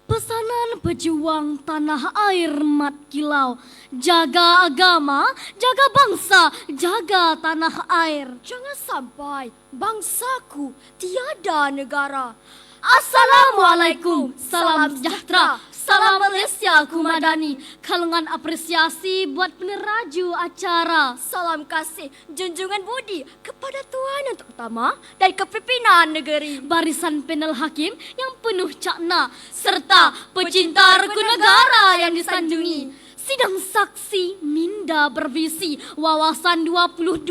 Pesanan pejuang tanah air mat kilau. Jaga agama, jaga bangsa, jaga tanah air. Jangan sampai bangsaku tiada negara. Assalamualaikum, salam sejahtera, salam Malaysia ku madani. Kalungan apresiasi buat peneraju acara. Salam kasih, junjungan budi kepada Tuan Yang Terutama dan kepimpinan negeri. Barisan panel hakim yang penuh cakna serta pecinta rukun negara yang disanjungi. Sidang saksi minda bervisi wawasan 2020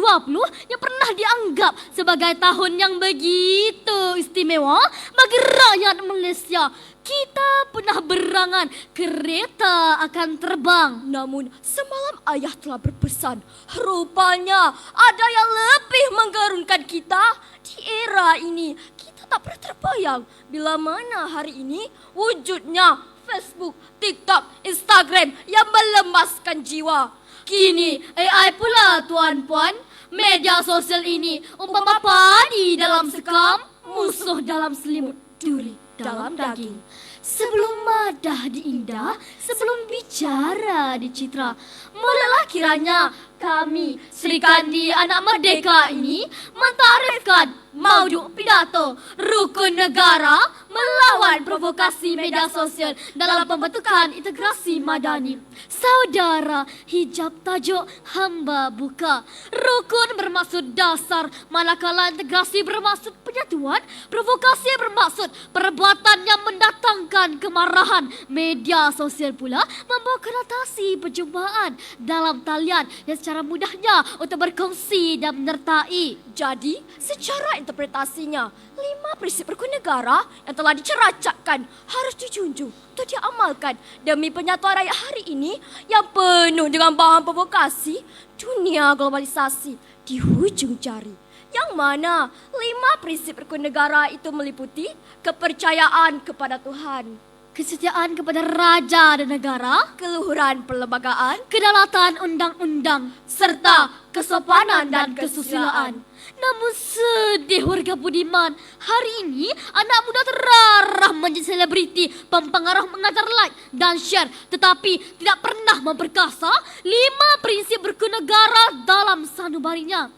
yang pernah dianggap sebagai tahun yang begitu istimewa bagi rakyat Malaysia. Kita pernah berangan kereta akan terbang. Namun semalam ayah telah berpesan, rupanya ada yang lebih menggerunkan kita di era ini. Kita tak pernah terbayang bila mana hari ini wujudnya Facebook, TikTok, Instagram yang melemaskan jiwa. Kini AI pula tuan-puan. Media sosial ini umpama padi dalam sekam, musuh dalam selimut, duri dalam daging. Sebelum madah diindah, sebelum bicara dicitra, mulalah kiranya kami Sri Kandi anak merdeka ini mentakrifkan mauduk pidato rukun negara melawan provokasi media sosial dalam pembentukan integrasi madani. Saudara, hijab tajuk hamba buka. Rukun bermaksud dasar, manakala integrasi bermaksud penyatuan, provokasi bermaksud perbuatan yang mendatangkan kemarahan. Media sosial pula membawa konotasi perjumpaan dalam talian yang secara mudahnya untuk berkongsi dan menyertai. Jadi, secara interpretasinya, 5 prinsip rukun negara yang telah diceracakkan harus dijunjung untuk diamalkan demi penyatuan rakyat hari ini yang penuh dengan bahan provokasi dunia globalisasi di hujung jari. Yang mana 5 prinsip rukun negara itu meliputi kepercayaan kepada Tuhan, Kesetiaan kepada raja dan negara, keluhuran perlembagaan, kedaulatan undang-undang, serta kesopanan dan kesusilaan. Namun sedih warga budiman, hari ini anak muda terarah menjadi selebriti, pempengaruh mengajar like dan share, tetapi tidak pernah memperkasa 5 prinsip rukun negara dalam sanubarinya.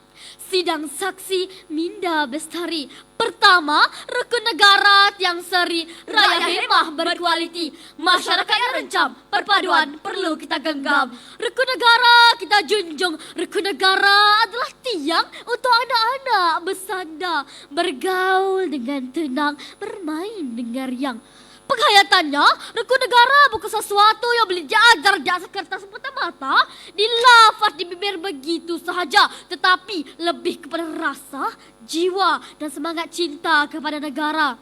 Sidang saksi Minda Bestari. Pertama, rukun negara tiang seri, rakyat hemah berkualiti, masyarakat yang rencam, perpaduan perlu kita genggam. Rukun negara kita junjung, rukun negara adalah tiang untuk anak-anak bersandar, bergaul dengan tenang, bermain dengan riang. Penghayatannya, rukun negara bukan sesuatu yang boleh diajar di atas kertas semata-mata, dilafaz di bibir begitu sahaja, tetapi lebih kepada rasa, jiwa dan semangat cinta kepada negara.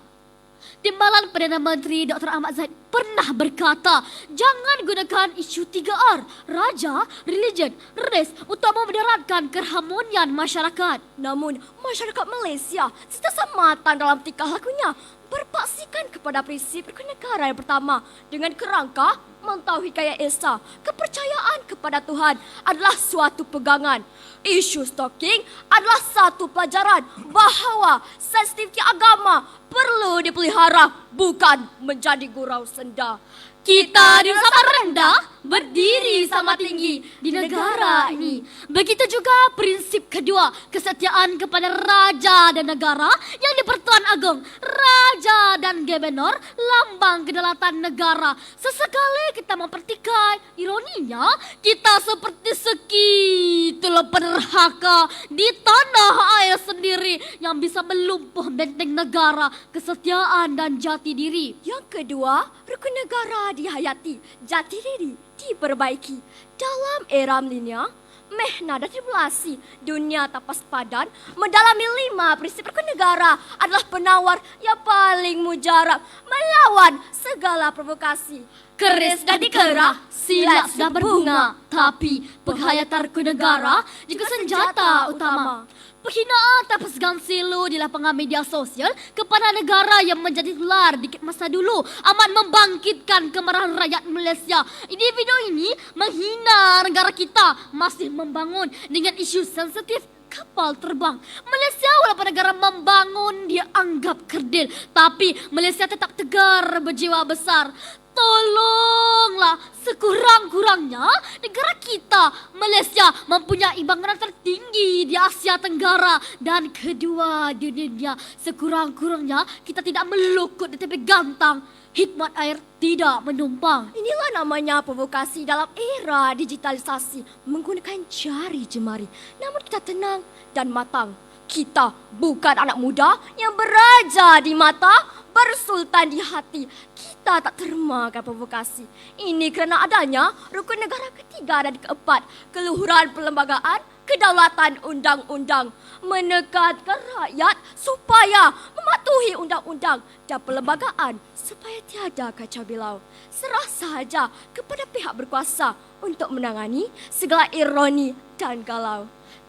Timbalan Perdana Menteri Dr. Ahmad Zahid pernah berkata, jangan gunakan isu 3R, raja, religion, race untuk memudaratkan keharmonian masyarakat. Namun, masyarakat Malaysia sentiasa matang dalam tingkah lakunya, berpaksikan kepada prinsip rukun negara yang pertama dengan kerangka mentauhidkan Yang Esa. Kepercayaan kepada Tuhan adalah suatu pegangan. Isu stalking adalah satu pelajaran bahawa sensitiviti agama perlu dipelihara, bukan menjadi gurau senda. Kita di sama rendah, berdiri sama tinggi di negara ini. Begitu juga prinsip kedua, kesetiaan kepada raja dan negara yang di-Pertuan Agong. Raja dan gubernur, lambang kedaulatan negara. Sesekali kita mempertikai, ironinya kita seperti sekitulah penerhaka di tanah air sendiri yang bisa melumpuh benteng negara, kesetiaan dan jati diri. Yang kedua, rukun negara dihayati, jati diri diperbaiki. Dalam era milenial, mehna dan tribulasi dunia tapas padan, mendalami 5 prinsip rukun negara adalah penawar yang paling mujarab melawan segala provokasi. Keris dah dikerah, silat dah berbunga, tapi penghayatan rukun negara juga senjata utama. Penghinaan tanpa segan silu di lapangan media sosial kepada negara yang menjadi gelar di masa dulu amat membangkitkan kemarahan rakyat Malaysia. Individu ini menghina negara kita, masih membangun dengan isu sensitif kapal terbang. Malaysia walaupun negara membangun dia anggap kerdil, tapi Malaysia tetap tegar berjiwa besar. Tolonglah, sekurang-kurangnya negara kita, Malaysia, mempunyai bangunan tertinggi di Asia Tenggara dan kedua di dunia. Sekurang-kurangnya kita tidak melukut di tepi gantang. Hikmat air tidak menumpang. Inilah namanya provokasi dalam era digitalisasi menggunakan jari jemari. Namun kita tenang dan matang. Kita bukan anak muda yang beraja di mata, bersultan di hati. Kita tak termakan provokasi. Ini kerana adanya rukun negara ketiga dan keempat, keluhuran perlembagaan, kedaulatan undang-undang, menekankan rakyat supaya mematuhi undang-undang dan perlembagaan supaya tiada kacau bilau. Serah sahaja kepada pihak berkuasa untuk menangani segala ironi dan galau.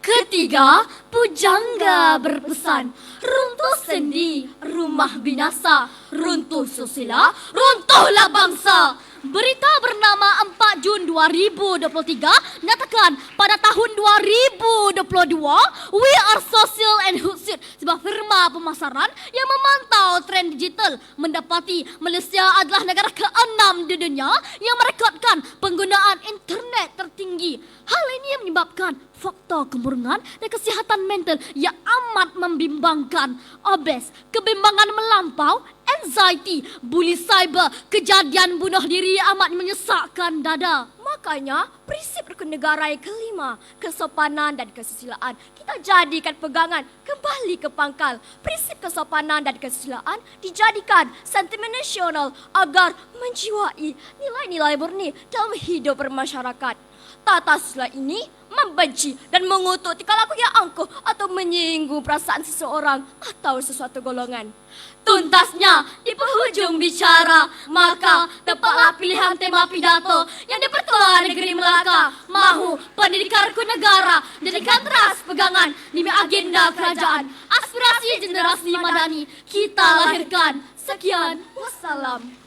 Ketiga, pujangga berpesan, runtuh sendi, rumah binasa, runtuh susila, runtuhlah bangsa. Berita bernama 4 Jun 2023 nyatakan pada tahun 2022 We Are Social and Hootsuite, sebuah firma pemasaran yang memantau tren digital, mendapati Malaysia adalah negara ke-6 di dunia yang merekodkan penggunaan internet tertinggi. Hal ini yang menyebabkan faktor kemurungan dan kesihatan mental yang amat membimbangkan. Obes, kebimbangan melampau, anxiety, bully cyber, kejadian bunuh diri amat menyesakkan dada. Makanya, prinsip rukun negara yang kelima, kesopanan dan kesusilaan, kita jadikan pegangan kembali ke pangkal. Prinsip kesopanan dan kesusilaan dijadikan sentimen nasional agar menjiwai nilai-nilai murni dalam hidup bermasyarakat. Tata susila ini membenci dan mengutuk tingkah laku yang angkuh atau menyinggung perasaan seseorang atau sesuatu golongan. Tuntasnya di penghujung bicara, maka tepatlah pilihan tema pidato yang dipertua negeri Melaka. Mahu pendidikan rukun negara, jadikan teras pegangan demi agenda kerajaan. Aspirasi generasi madani kita lahirkan. Sekian, wassalam.